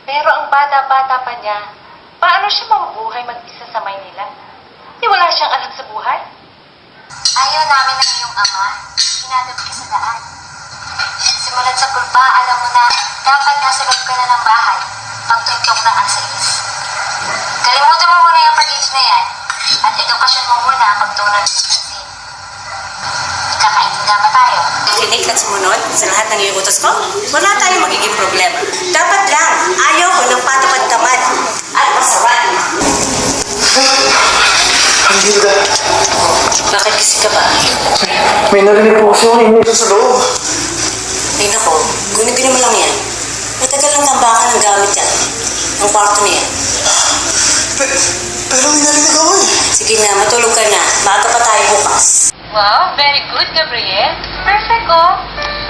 Pero ang bata-bata pa niya, paano siya mabubuhay mag-isa sa Maynila? Di wala siyang alam sa buhay? Ayaw namin ng iyong ama. Hinadap ka sa daan. Simulat sa pulpa, alam mo na dapat nasa loob ka na ng bahay. Pagtuntok ng asalis. Kalimutan mo muna yung pag-ibig na yan. At edukasyon mo muna ang pagtunan ng pansin. Kakaintindihan ba tayo? Kinig at sumunod sa lahat ng iyong utos ko, wala tayong magiging problema. Dapat lang, ayaw ko ng patapad-tamad at pasaran. Hilda, Bakit kasi ka ba? may narinig po kasi akong ingay sa loob. Ay nako, guni-guni mo lang yan. Matagal lang tambakan ng gamit yan. Ang kwarto niya. Pero may narinig ako eh. Sige na, matulog ka na. Maaga pa tayo bukas. Wow, very good, Gabriel. Perfect, oh.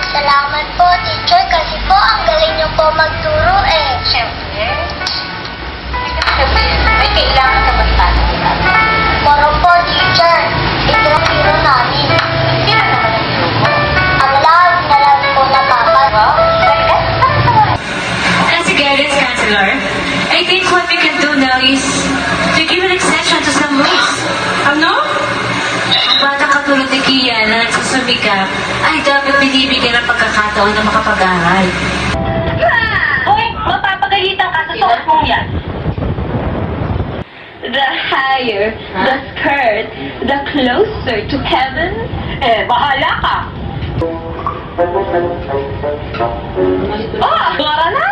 Salamat po, teacher, kasi po ang galing niyo po magturo eh. Siyempre. Gabriel, may kailangan na magtanong kita. Puro po, teacher. Ito ang biro namin. Sino naman ang biro mo? Ang lahat na lang po na papa. Wow, talaga? As a guidance counselor, I think what we can do now is to give an extension to some rules. Ano? Ang bata katulad ni Kia na nagsusumikap ay dapat binibigyan ng pagkakataon na makapag-aral. Hoy, mapapagalitan ka sa suot mong yan. The higher the skirt, the closer to heaven. Bahala ka. Oh, Dora na!